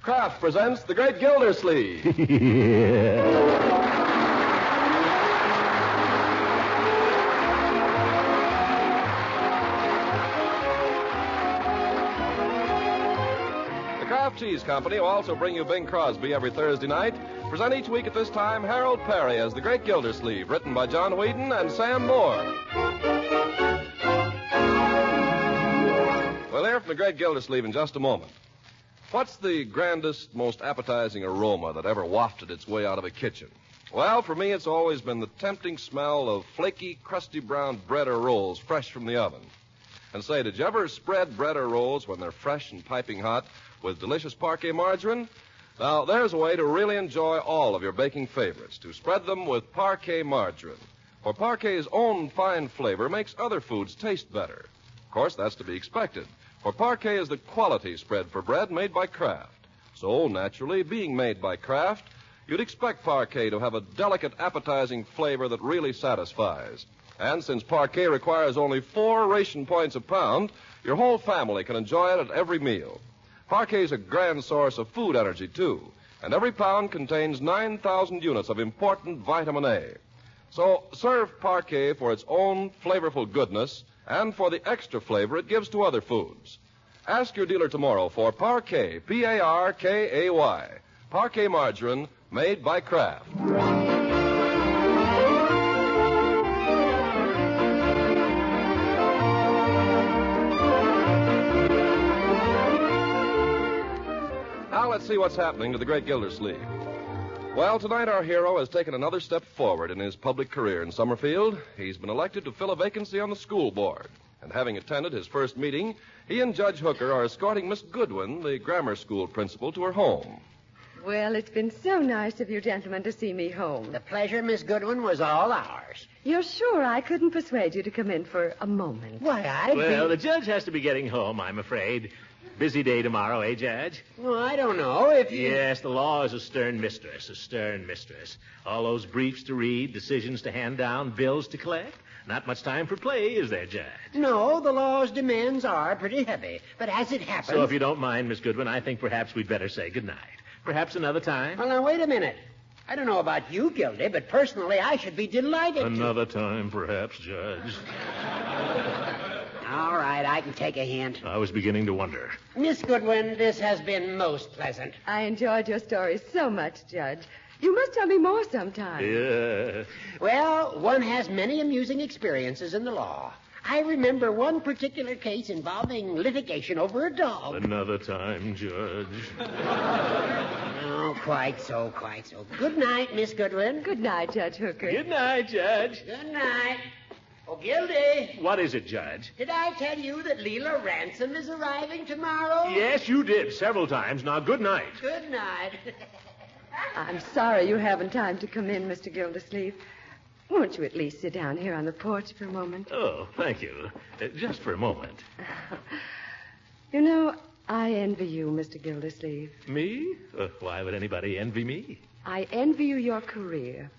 Kraft presents The Great Gildersleeve. The Kraft Cheese Company will also bring you Bing Crosby every Thursday night. Present each week at this time Harold Perry as The Great Gildersleeve, written by John Whedon and Sam Moore. We'll hear from The Great Gildersleeve in just a moment. What's the grandest, most appetizing aroma that ever wafted its way out of a kitchen? Well, for me, it's always been the tempting smell of flaky, crusty brown bread or rolls fresh from the oven. And say, did you ever spread bread or rolls when they're fresh and piping hot with delicious Parquet margarine? Now, there's a way to really enjoy all of your baking favorites, to spread them with Parquet margarine. For Parquet's own fine flavor makes other foods taste better. Of course, that's to be expected. For Parquet is the quality spread for bread made by Kraft. So, naturally, being made by Kraft, you'd expect Parquet to have a delicate, appetizing flavor that really satisfies. And since Parquet requires only 4 ration points a pound, your whole family can enjoy it at every meal. Parquet's a grand source of food energy, too, and every pound contains 9,000 units of important vitamin A. So, serve Parquet for its own flavorful goodness and for the extra flavor it gives to other foods. Ask your dealer tomorrow for Parquet, P-A-R-K-A-Y, Parquet margarine made by Kraft. Now let's see what's happening to the Great Gildersleeve. Well, tonight our hero has taken another step forward in his public career in Summerfield. He's been elected to fill a vacancy on the school board. And having attended his first meeting, he and Judge Hooker are escorting Miss Goodwin, the grammar school principal, to her home. Well, it's been so nice of you gentlemen to see me home. The pleasure, Miss Goodwin, was all ours. You're sure I couldn't persuade you to come in for a moment? Why, the judge has to be getting home, I'm afraid. Busy day tomorrow, eh, Judge? Well, I don't know if you... Yes, the law is a stern mistress. All those briefs to read, decisions to hand down, bills to collect. Not much time for play, is there, Judge? No, the law's demands are pretty heavy. But as it happens... So if you don't mind, Miss Goodwin, I think perhaps we'd better say goodnight. Perhaps another time? Well, now, wait a minute. I don't know about you, Gildy, but personally, I should be delighted Another time, perhaps, Judge. All right, I can take a hint. I was beginning to wonder. Miss Goodwin, this has been most pleasant. I enjoyed your story so much, Judge. You must tell me more sometime. Yeah. Well, one has many amusing experiences in the law. I remember one particular case involving litigation over a dog. Another time, Judge. Oh, quite so. Good night, Miss Goodwin. Good night, Judge Hooker. Good night, Judge. Good night. Oh, Gildy. What is it, Judge? Did I tell you that Leila Ransom is arriving tomorrow? Yes, you did, several times. Now, good night. Good night. I'm sorry you haven't time to come in, Mr. Gildersleeve. Won't you at least sit down here on the porch for a moment? Oh, thank you. Just for a moment. You know, I envy you, Mr. Gildersleeve. Me? Why would anybody envy me? I envy you your career.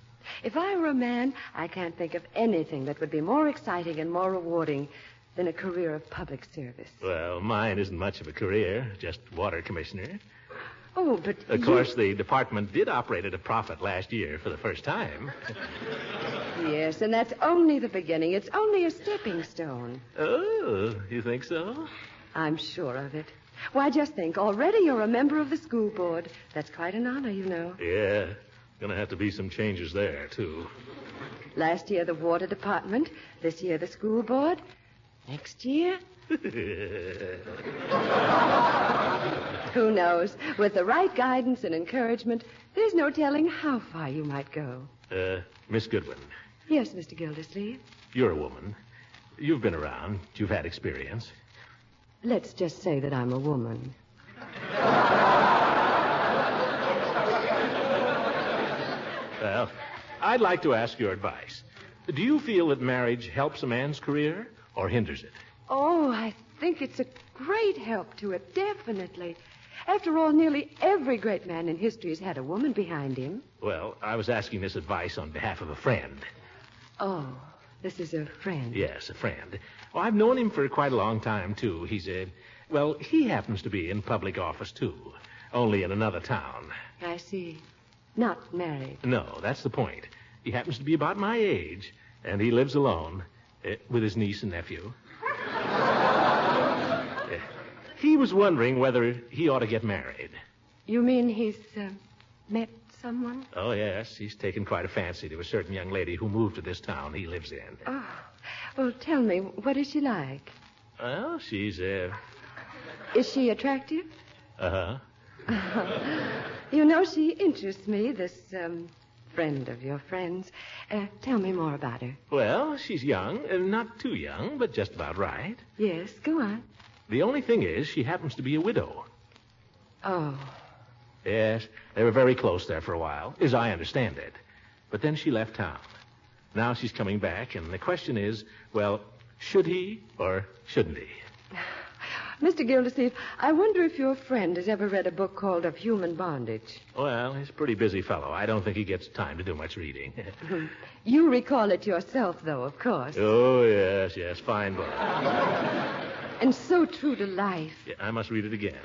If I were a man, I can't think of anything that would be more exciting and more rewarding than a career of public service. Well, mine isn't much of a career, just water commissioner. Oh, but Of course, the department did operate at a profit last year for the first time. Yes, and that's only the beginning. It's only a stepping stone. Oh, you think so? I'm sure of it. Why, just think, already you're a member of the school board. That's quite an honor, you know. Yeah, gonna have to be some changes there, too. Last year, the water department. This year, the school board. Next year... Who knows? With the right guidance and encouragement, there's no telling how far you might go. Miss Goodwin. Yes, Mr. Gildersleeve. You're a woman. You've been around. You've had experience. Let's just say that I'm a woman. Well, I'd like to ask your advice. Do you feel that marriage helps a man's career or hinders it? Oh, I think it's a great help to it, definitely. After all, nearly every great man in history has had a woman behind him. Well, I was asking this advice on behalf of a friend. Oh, this is a friend. Yes, a friend. Well, I've known him for quite a long time, too. He happens to be in public office, too. only in another town. I see. Not married. No, that's the point. He happens to be about my age, and he lives alone with his niece and nephew. He was wondering whether he ought to get married. You mean he's met someone? Oh, yes. He's taken quite a fancy to a certain young lady who moved to this town he lives in. Oh. Well, tell me, what is she like? Well, she's, Is she attractive? Uh-huh. You know, she interests me, this, friend of your friend's. Tell me more about her. Well, she's young, not too young, but just about right. Yes, go on. The only thing is, she happens to be a widow. Oh. Yes, they were very close there for a while, as I understand it. But then she left town. Now she's coming back, and the question is, well, should he or shouldn't he? Mr. Gildersleeve, I wonder if your friend has ever read a book called Of Human Bondage. Well, he's a pretty busy fellow. I don't think he gets time to do much reading. You recall it yourself, though, of course. Oh, yes, fine book. And so true to life. Yeah, I must read it again.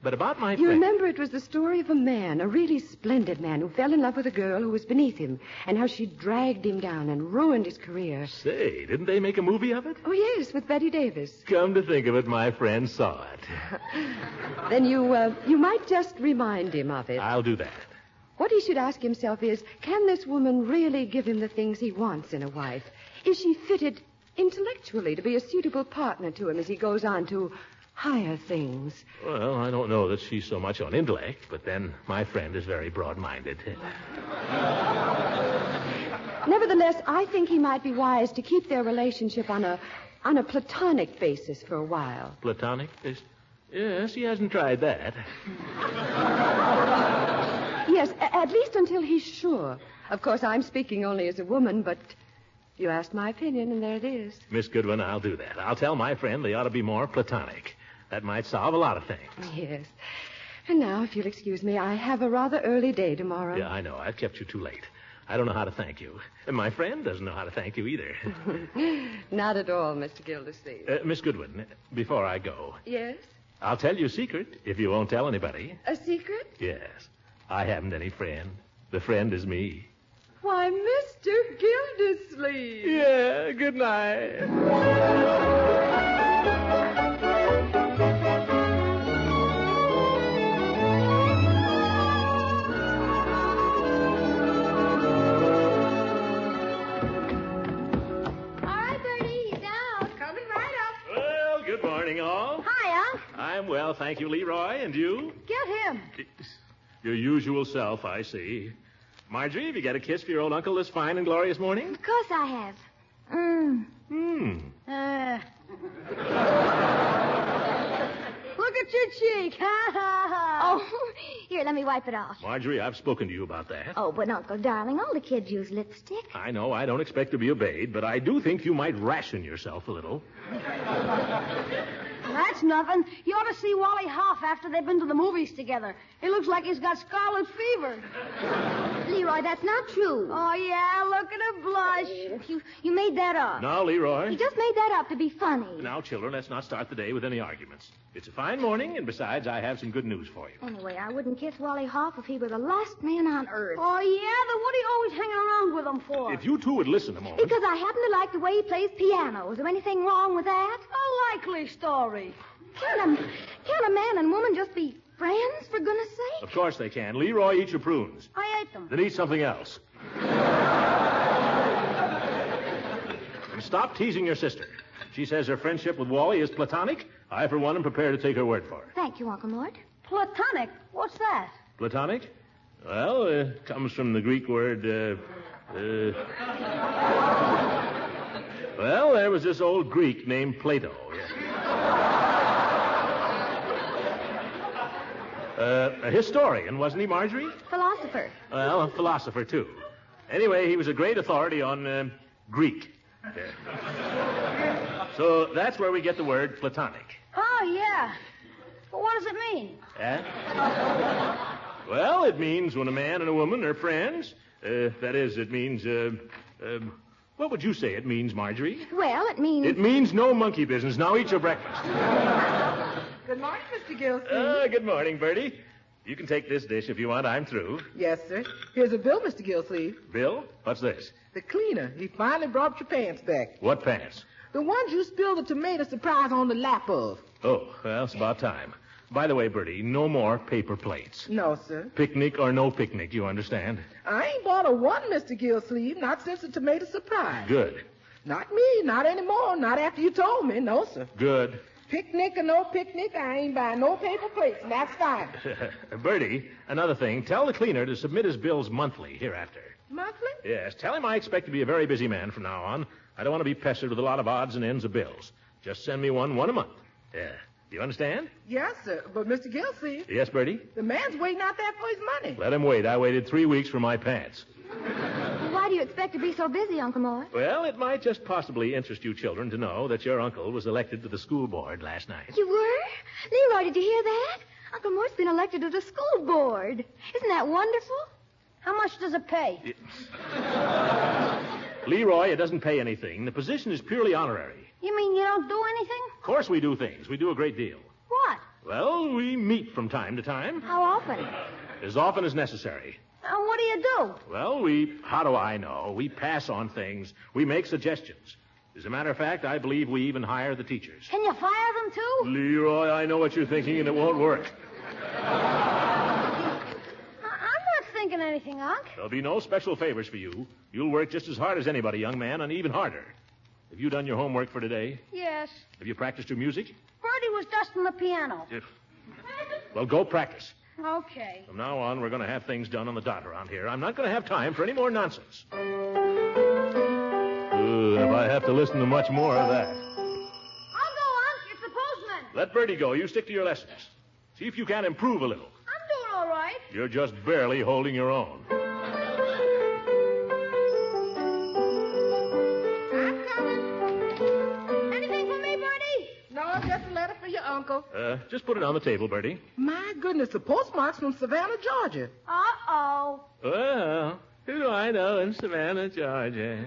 But about my You friend... remember it was the story of a man, a really splendid man, who fell in love with a girl who was beneath him, and how she dragged him down and ruined his career. Say, didn't they make a movie of it? Oh, yes, with Betty Davis. Come to think of it, my friend saw it. Then you might just remind him of it. I'll do that. What he should ask himself is, can this woman really give him the things he wants in a wife? Is she fitted intellectually to be a suitable partner to him as he goes on to higher things? Well, I don't know that she's so much on intellect, but then my friend is very broad-minded. Nevertheless, I think he might be wise to keep their relationship on a platonic basis for a while. Platonic? Yes, he hasn't tried that. Yes, at least until he's sure. Of course, I'm speaking only as a woman, but you asked my opinion, and there it is. Miss Goodwin, I'll do that. I'll tell my friend they ought to be more platonic. That might solve a lot of things. Yes. And now, if you'll excuse me, I have a rather early day tomorrow. Yeah, I know. I've kept you too late. I don't know how to thank you. And my friend doesn't know how to thank you either. Not at all, Mr. Gildersleeve. Miss Goodwin, before I go, Yes? I'll tell you a secret if you won't tell anybody. A secret? Yes. I haven't any friend. The friend is me. Why, Mr. Gildersleeve. Yeah, good night. I'm well, thank you, Leroy. And you? Get him. Your usual self, I see. Marjorie, have you got a kiss for your old uncle this fine and glorious morning? Of course I have. Look at your cheek. Oh, here, let me wipe it off. Marjorie, I've spoken to you about that. Oh, but, Uncle Darling, all the kids use lipstick. I know, I don't expect to be obeyed, but I do think you might ration yourself a little. That's nothing. You ought to see Wally Hoff after they've been to the movies together. It looks like he's got scarlet fever. Leroy, that's not true. Oh, yeah, look at her blush. You made that up. Now, Leroy. You just made that up to be funny. Now, children, let's not start the day with any arguments. It's a fine morning, and besides, I have some good news for you. Anyway, I wouldn't kiss Wally Hoff if he were the last man on earth. Oh, yeah? Then what are you always hanging around with him for? If you two would listen a moment. Because I happen to like the way he plays piano. Is there anything wrong with that? A likely story. Can't a man and woman just be friends, for goodness sake? Of course they can. Leroy, eat your prunes. I ate them. Then eat something else. And stop teasing your sister. She says her friendship with Wally is platonic. I, for one, am prepared to take her word for it. Thank you, Uncle Mort. Platonic? What's that? Platonic? Well, it comes from the Greek word, Well, there was this old Greek named Plato. A historian, wasn't he, Marjorie? Philosopher. Well, a philosopher, too. Anyway, he was a great authority on Greek. So that's where we get the word platonic. Oh, yeah. But what does it mean? Well, it means when a man and a woman are friends. That is, it means, what would you say it means, Marjorie? Well, it means... It means no monkey business. Now eat your breakfast. Good morning, Mr. Gildersleeve. Good morning, Bertie. You can take this dish if you want. I'm through. Yes, sir. Here's a bill, Mr. Gildersleeve. Bill, what's this? The cleaner. He finally brought your pants back. What pants? The ones you spilled the tomato surprise on the lap of. Oh, well, it's about time. By the way, Bertie, no more paper plates. No, sir. Picnic or no picnic, you understand? I ain't bought a one, Mr. Gildersleeve, not since the tomato surprise. Good. Not me, not anymore, not after you told me. No, sir. Good. Picnic or no picnic, I ain't buying no paper plates, and that's fine. Bertie, another thing. Tell the cleaner to submit his bills monthly hereafter. Monthly? Yes, tell him I expect to be a very busy man from now on. I don't want to be pestered with a lot of odds and ends of bills. Just send me one a month. Yeah. Do you understand? Yes, sir. But, Mr. Gildersleeve, Yes, Bertie? the man's waiting out there for his money. Let him wait. I waited 3 weeks for my pants. Why do you expect to be so busy, Uncle Mort? Well, it might just possibly interest you children to know that your uncle was elected to the school board last night. You were? Leroy, did you hear that? Uncle Mort's been elected to the school board. Isn't that wonderful? How much does it pay? Leroy, it doesn't pay anything. The position is purely honorary. You mean you don't do anything? Of course we do things. We do a great deal. What? Well, we meet from time to time. How often? As often as necessary. What do you do? Well, how do I know? We pass on things. We make suggestions. As a matter of fact, I believe we even hire the teachers. Can you fire them, too? Leroy, I know what you're thinking, and it won't work. I'm not thinking anything, Unc. There'll be no special favors for you. You'll work just as hard as anybody, young man, and even harder. Have you done your homework for today? Yes. Have you practiced your music? Bertie was dusting the piano. Well, go practice. Okay. From now on, we're going to have things done on the dot around here. I'm not going to have time for any more nonsense. If I have to listen to much more of that. I'll go, Unc. It's the postman. Let Bertie go. You stick to your lessons. See if you can improve a little. I'm doing all right. You're just barely holding your own. I'm coming. Anything for me, Bertie? No, just a letter for your uncle. Just put it on the table, Bertie. My goodness, the postmark's from Savannah, Georgia. Uh-oh. Well, who do I know in Savannah, Georgia?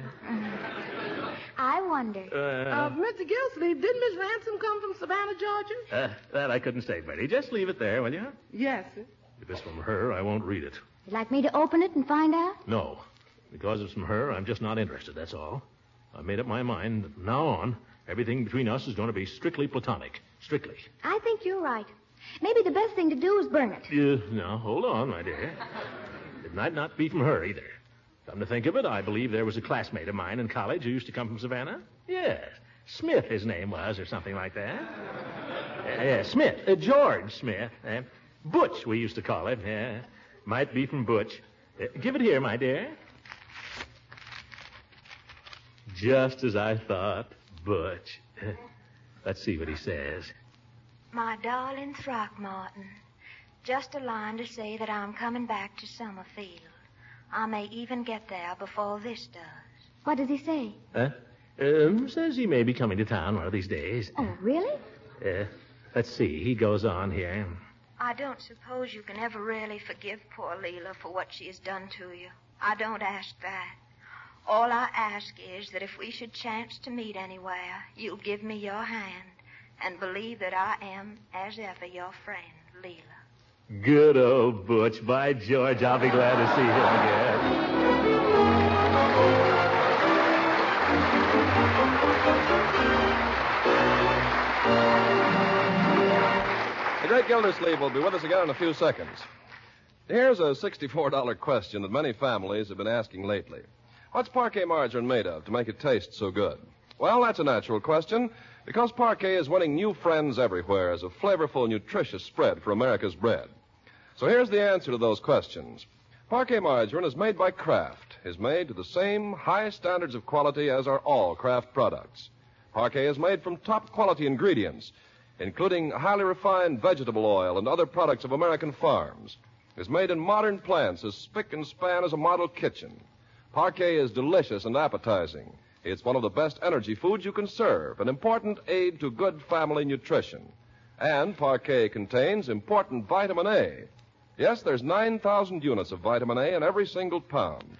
I wonder. Mr. Gildersleeve, didn't Miss Ransom come from Savannah, Georgia? That I couldn't say, Bertie. Just leave it there, will you? Yes, sir. If it's from her, I won't read it. You'd like me to open it and find out? No. Because it's from her, I'm just not interested, that's all. I've made up my mind that from now on, everything between us is going to be strictly platonic. Strictly. I think you're right. Maybe the best thing to do is burn it. No, hold on, my dear. It might not be from her, either. Come to think of it, I believe there was a classmate of mine in college who used to come from Savannah. Yes. Smith, his name was, or something like that. Smith. George Smith. Butch, we used to call him. Yeah. Might be from Butch. Give it here, my dear. Just as I thought, Butch. Let's see what he says. My darling Throckmorton, just a line to say that I'm coming back to Summerfield. I may even get there before this does. What does he say? Says he may be coming to town one of these days. Oh, really? Let's see. He goes on here. I don't suppose you can ever really forgive poor Leila for what she has done to you. I don't ask that. All I ask is that if we should chance to meet anywhere, you'll give me your hand and believe that I am, as ever, your friend, Leila. Good old Butch. By George, I'll be glad to see him again. The great Gildersleeve will be with us again in a few seconds. Here's a $64 question that many families have been asking lately. What's parquet margarine made of to make it taste so good? Well, that's a natural question, because parquet is winning new friends everywhere as a flavorful, nutritious spread for America's bread. So here's the answer to those questions. Parquet margarine is made by Kraft, is made to the same high standards of quality as are all Kraft products. Parquet is made from top quality ingredients, including highly refined vegetable oil and other products of American farms. Is made in modern plants as spick and span as a model kitchen. Parquet is delicious and appetizing. It's one of the best energy foods you can serve, an important aid to good family nutrition. And Parquet contains important vitamin A. Yes, there's 9,000 units of vitamin A in every single pound.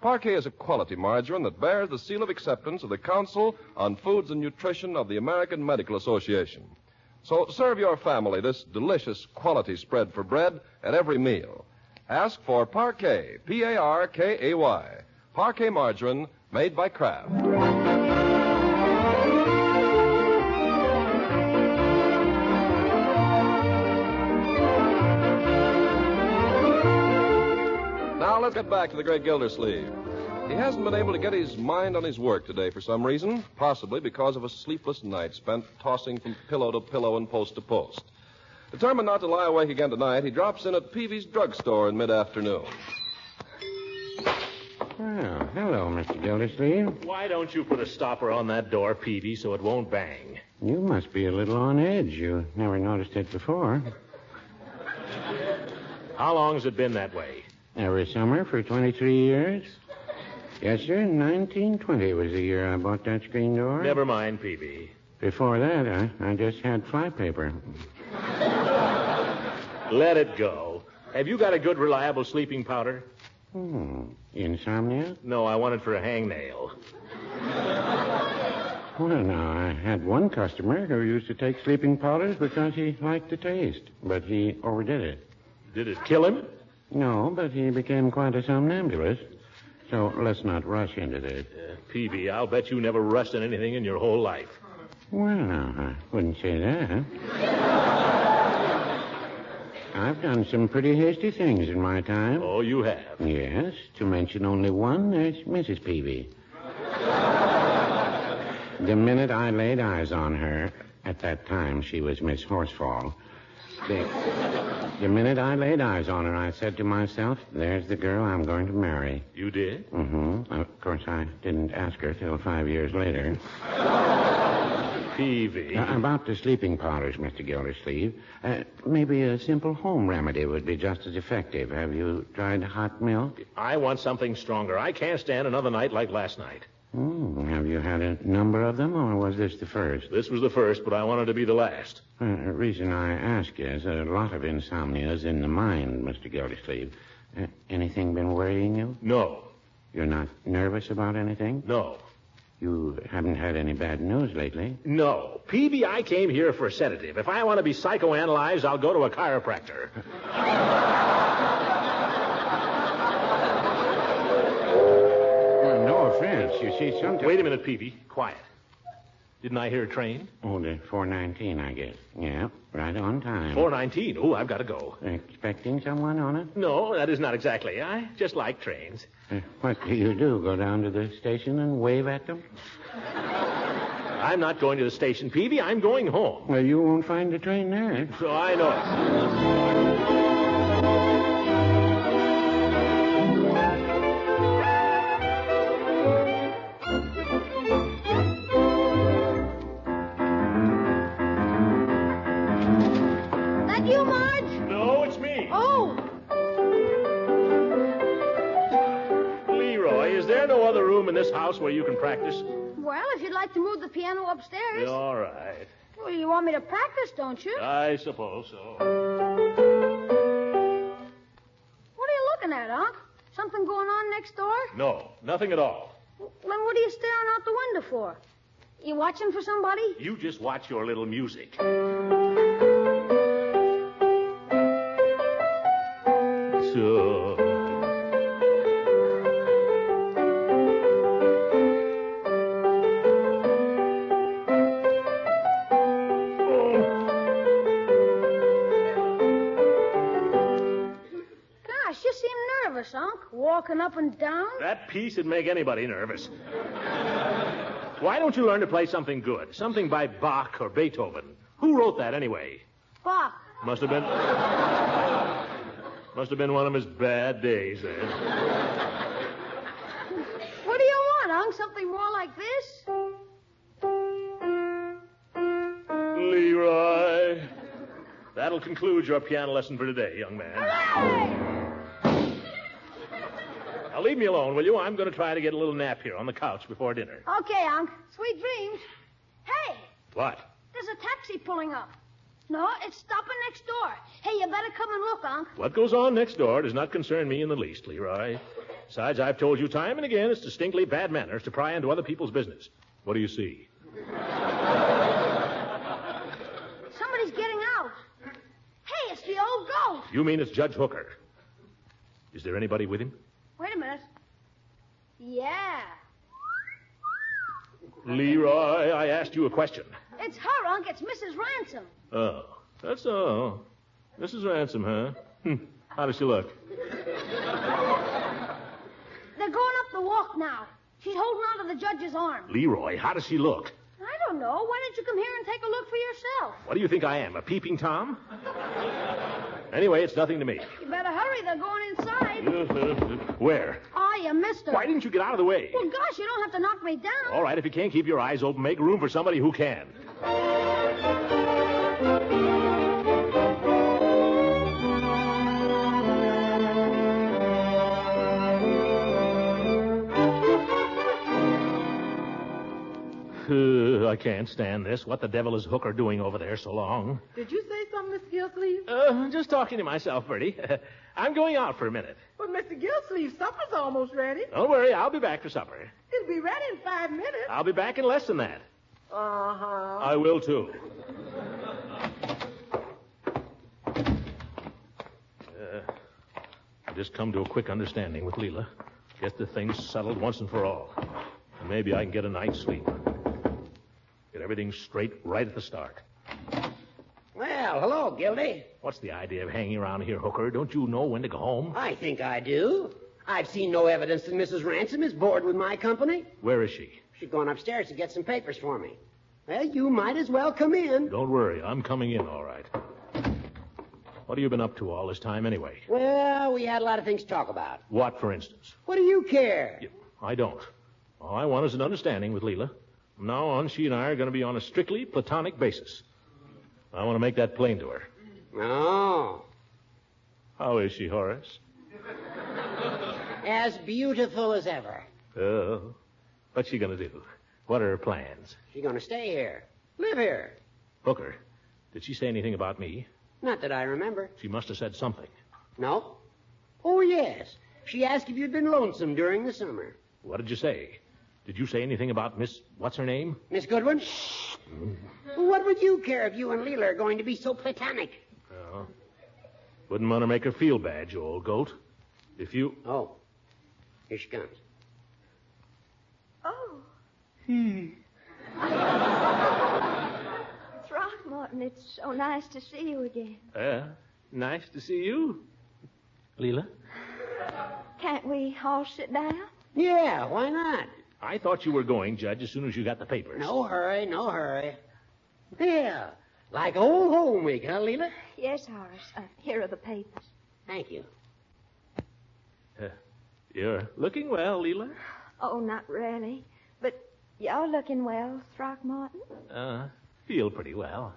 Parquet is a quality margarine that bears the seal of acceptance of the Council on Foods and Nutrition of the American Medical Association. So serve your family this delicious quality spread for bread at every meal. Ask for Parquet, P-A-R-K-A-Y. Parquet margarine made by Kraft. Now let's get back to the great Gildersleeve. He hasn't been able to get his mind on his work today for some reason, possibly because of a sleepless night spent tossing from pillow to pillow and post to post. Determined not to lie awake again tonight, he drops in at Peavy's drugstore in mid-afternoon. Well, hello, Mr. Gildersleeve. Why don't you put a stopper on that door, Peavy, so it won't bang? You must be a little on edge. You never noticed it before. How long has it been that way? Every summer for 23 years. Yes, sir. 1920 was the year I bought that screen door. Never mind, Peavy. Before that, I just had flypaper. Let it go. Have you got a good, reliable sleeping powder? Insomnia? No, I want it for a hangnail. Well, now, I had one customer who used to take sleeping powders because he liked the taste, but he overdid it. Did it kill him? No, but he became quite a somnambulist. So let's not rush into this. Peavy, I'll bet you never rushed in anything in your whole life. Well, now, I wouldn't say that. I've done some pretty hasty things in my time. Oh, you have? Yes, to mention only one, there's Mrs. Peavy. The minute I laid eyes on her, at that time she was Miss Horsefall, the minute I laid eyes on her, I said to myself, there's the girl I'm going to marry. You did? Mm-hmm. Of course, I didn't ask her till 5 years later. Peavy. About the sleeping powders, Mr. Gildersleeve, maybe a simple home remedy would be just as effective. Have you tried hot milk? I want something stronger. I can't stand another night like last night. Have you had a number of them, or was this the first? This was the first, but I wanted to be the last. The reason I ask is a lot of insomnia is in the mind, Mr. Gildersleeve. Anything been worrying you? No. You're not nervous about anything? No. You haven't had any bad news lately? No. Peavy, I came here for a sedative. If I want to be psychoanalyzed, I'll go to a chiropractor. Well, no offense. You see, sometimes... Wait a minute, Peavy. Quiet. Didn't I hear a train? Oh, the 419, I guess. Yeah, right on time. 419. Oh, I've got to go. Expecting someone on it? No, that is not exactly. I just like trains. What do you do? Go down to the station and wave at them? I'm not going to the station, Peavy. I'm going home. Well, you won't find the train there. So I know it. You, Marge? No, it's me. Oh. Leroy, is there no other room in this house where you can practice? Well, if you'd like to move the piano upstairs. All right. Well, you want me to practice, don't you? I suppose so. What are you looking at, Unc? Something going on next door? No, nothing at all. Then what are you staring out the window for? You watching for somebody? You just watch your little music. So... Gosh, you seem nervous, Unc. Walking up and down. That piece would make anybody nervous. Why don't you learn to play something good? Something by Bach or Beethoven. Who wrote that anyway? Bach. Must have been one of his bad days, then. What do you want, Unc? Something more like this? Leroy. That'll conclude your piano lesson for today, young man. Hooray! Now leave me alone, will you? I'm going to try to get a little nap here on the couch before dinner. Okay, Unc. Sweet dreams. Hey, What? there's a taxi pulling up. No, it's stopping next door. Hey, you better come and look, Unc. What goes on next door does not concern me in the least, Leroy. Besides, I've told you time and again it's distinctly bad manners to pry into other people's business. What do you see? Somebody You mean it's Judge Hooker? Is there anybody with him? Wait a minute. Yeah. Leroy, I asked you a question. It's her, Unc. It's Mrs. Ransom. Oh, that's all. Mrs. Ransom, huh? How does she look? They're going up the walk now. She's holding on to the judge's arm. Leroy, how does she look? I don't know. Why don't you come here and take a look for yourself? What do you think I am, a peeping Tom? Anyway, it's nothing to me. You better hurry. They're going inside. Where? Oh, you missed her. Why didn't you get out of the way? Well, gosh, you don't have to knock me down. All right, if you can't keep your eyes open, make room for somebody who can. I can't stand this. What the devil is Hooker doing over there so long? Did you say something, Miss Gildersleeve? Just talking to myself, Bertie. I'm going out for a minute. But, Mr. Gildersleeve, supper's almost ready. Don't worry, I'll be back for supper. It'll be ready in 5 minutes. I'll be back in less than that. Uh-huh. I will, too. I just come to a quick understanding with Leila. Get the things settled once and for all. And maybe I can get a night's sleep. Get everything straight right at the start. Well, hello, Gildy. What's the idea of hanging around here, Hooker? Don't you know when to go home? I think I do. I've seen no evidence that Mrs. Ransom is bored with my company. Where is she? She's gone upstairs to get some papers for me. Well, you might as well come in. Don't worry, I'm coming in all right. What have you been up to all this time, anyway? Well, we had a lot of things to talk about. What, for instance? What do you care? I don't. All I want is an understanding with Leila. From now on, she and I are going to be on a strictly platonic basis. I want to make that plain to her. Oh. How is she, Horace? As beautiful as ever. Oh. What's she going to do? What are her plans? She's going to stay here. Live here. Hooker, did she say anything about me? Not that I remember. She must have said something. No? Oh, yes. She asked if you'd been lonesome during the summer. What did you say? Did you say anything about Miss... What's her name? Miss Goodwin? What would you care if you and Leila are going to be so platonic? Oh. Wouldn't want to make her feel bad, you old goat. If you... Oh. Here she comes. Oh. Throckmorton, it's so nice to see you again. Nice to see you. Leila? Can't we all sit down? Yeah, why not? I thought you were going, Judge, as soon as you got the papers. No hurry, no hurry. Yeah, like old home week, huh, Leila? Yes, Horace. Here are the papers. Thank you. You're looking well, Leila. Oh, not really. But you're looking well, Throckmorton. Feel pretty well.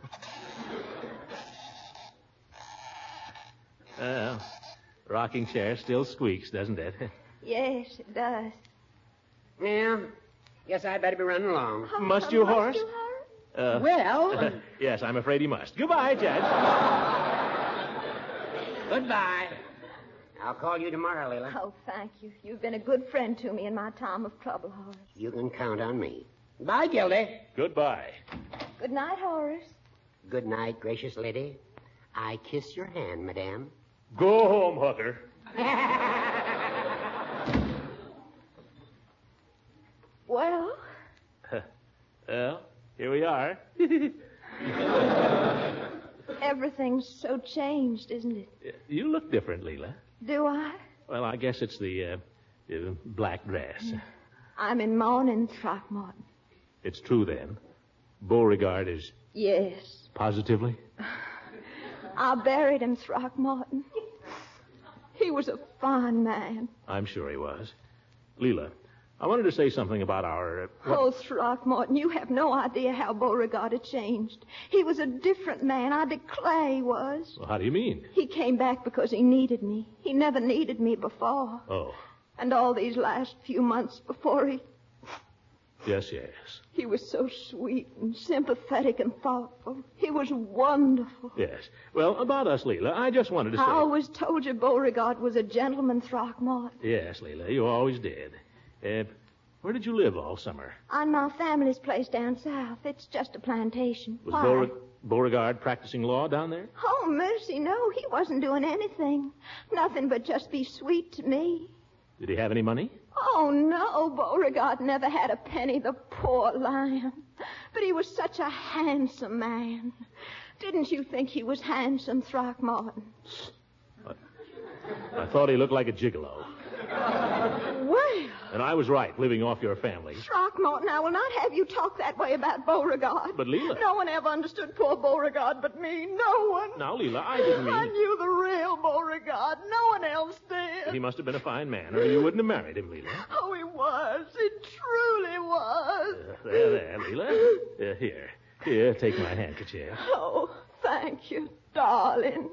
Rocking chair still squeaks, doesn't it? Yes, it does. Yeah, guess I better be running along. Oh, Must you, Horace? Must you, Horace? Well... Yes, I'm afraid he must. Goodbye, Judge. Goodbye. I'll call you tomorrow, Leila. Oh, thank you. You've been a good friend to me in my time of trouble, Horace. You can count on me. Bye, Gildy. Goodbye. Good night, Horace. Good night, gracious lady. I kiss your hand, madame. Go home, Hooker. Well? Well, here we are. Everything's so changed, isn't it? You look different, Leila. Do I? Well, I guess it's the black dress. I'm in mourning, Throckmorton. It's true, then. Beauregard is... Yes. Positively? I buried him, Throckmorton. He was a fine man. I'm sure he was. Leila, I wanted to say something about our... Oh, Throckmorton, you have no idea how Beauregard had changed. He was a different man. I declare he was. Well, how do you mean? He came back because he needed me. He never needed me before. Oh. And all these last few months before he... Yes. He was so sweet and sympathetic and thoughtful. He was wonderful. Yes. Well, about us, Leila, I just wanted to say... I always told you Beauregard was a gentleman, Throckmorton. Yes, Leila, you always did. Where did you live all summer? On my family's place down south. It's just a plantation. Was Why? Beauregard practicing law down there? Oh, mercy, no. He wasn't doing anything. Nothing but just be sweet to me. Did he have any money? Oh, no, Beauregard never had a penny, the poor lion. But he was such a handsome man. Didn't you think he was handsome, Throckmorton? I thought he looked like a gigolo. Well... And I was right, living off your family. Throckmorton, I will not have you talk that way about Beauregard. But, Leila... No one ever understood poor Beauregard but me. No one. Now, Leila, I didn't mean... I knew the real Beauregard. No one else did. He must have been a fine man, or you wouldn't have married him, Leila. Oh, he was. He truly was. There, Leila. Here, take my handkerchief. Oh, thank you, darling.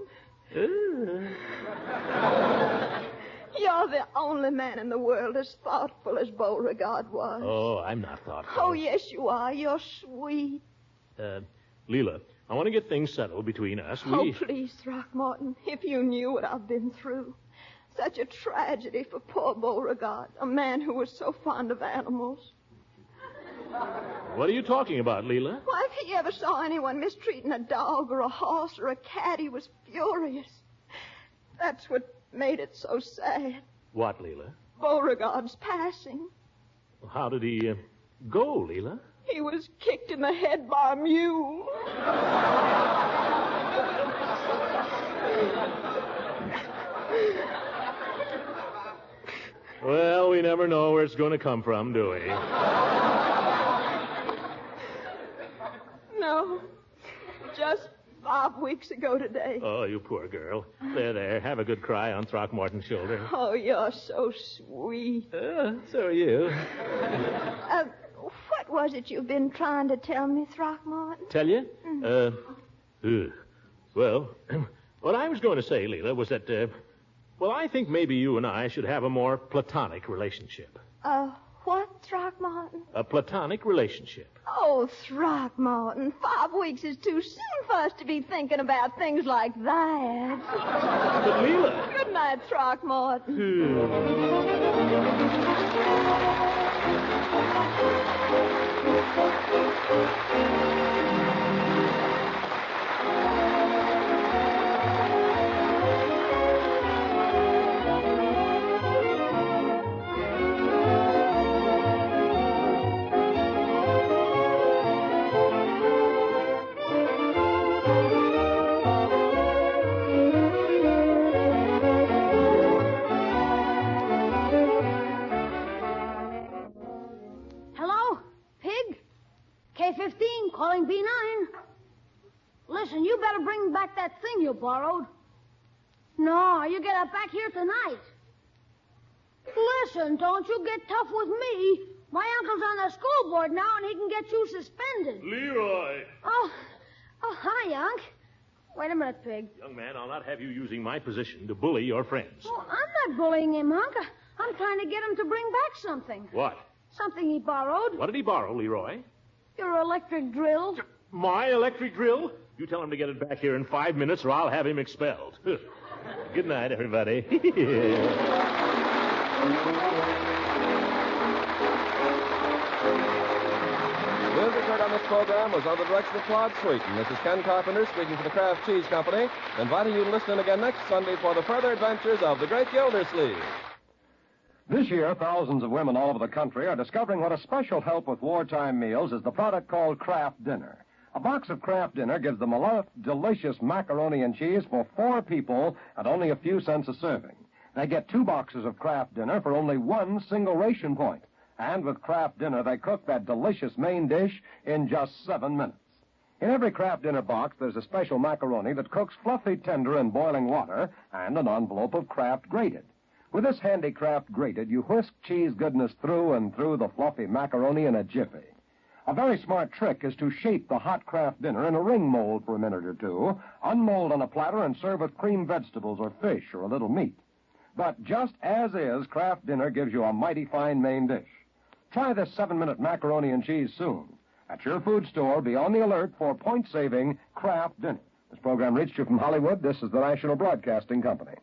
You're the only man in the world as thoughtful as Beauregard was. Oh, I'm not thoughtful. Oh, yes, you are. You're sweet. Leila, I want to get things settled between us. Oh, please, Throckmorton, if you knew what I've been through. Such a tragedy for poor Beauregard, a man who was so fond of animals. What are you talking about, Leila? Why, if he ever saw anyone mistreating a dog or a horse or a cat, he was furious. That's what made it so sad. What, Leila? Beauregard's passing. How did he go, Leila? He was kicked in the head by a mule. Well, we never know where it's going to come from, do we? No. Just 5 weeks ago today. Oh, you poor girl. There. Have a good cry on Throckmorton's shoulder. Oh, you're so sweet. So are you. What was it you've been trying to tell me, Throckmorton? Tell you? Well, what I was going to say, Leila, was that, I think maybe you and I should have a more platonic relationship. What, Throckmorton? A platonic relationship. Oh, Throckmorton, 5 weeks is too soon for us to be thinking about things like that. But, Leila... Good night, Throckmorton. K-15, calling B9. Listen, you better bring back that thing you borrowed. No, you get it back here tonight. Listen, don't you get tough with me. My uncle's on the school board now, and he can get you suspended. Leroy! Oh, hi, Unc. Wait a minute, Pig. Young man, I'll not have you using my position to bully your friends. Oh, I'm not bullying him, Unc. I'm trying to get him to bring back something. What? Something he borrowed. What did he borrow, Leroy? Your electric drill. My electric drill? You tell him to get it back here in 5 minutes, or I'll have him expelled. Good night, everybody. Music heard on this program was under the direction of Claude Sweeten. This is Ken Carpenter speaking for the Kraft Cheese Company, inviting you to listen in again next Sunday for the further adventures of the great Gildersleeve. This year, thousands of women all over the country are discovering what a special help with wartime meals is the product called Kraft Dinner. A box of Kraft Dinner gives them a delicious macaroni and cheese for 4 people at only a few cents a serving. They get 2 boxes of Kraft Dinner for only 1 single ration point. And with Kraft Dinner, they cook that delicious main dish in just 7 minutes. In every Kraft Dinner box, there's a special macaroni that cooks fluffy tender in boiling water and an envelope of Kraft grated. With this handy Kraft grated, you whisk cheese goodness through and through the fluffy macaroni in a jiffy. A very smart trick is to shape the hot Kraft Dinner in a ring mold for a minute or two, unmold on a platter, and serve with creamed vegetables or fish or a little meat. But just as is, Kraft Dinner gives you a mighty fine main dish. Try this 7-minute macaroni and cheese soon. At your food store, be on the alert for point-saving Kraft Dinner. This program reached you from Hollywood. This is the National Broadcasting Company.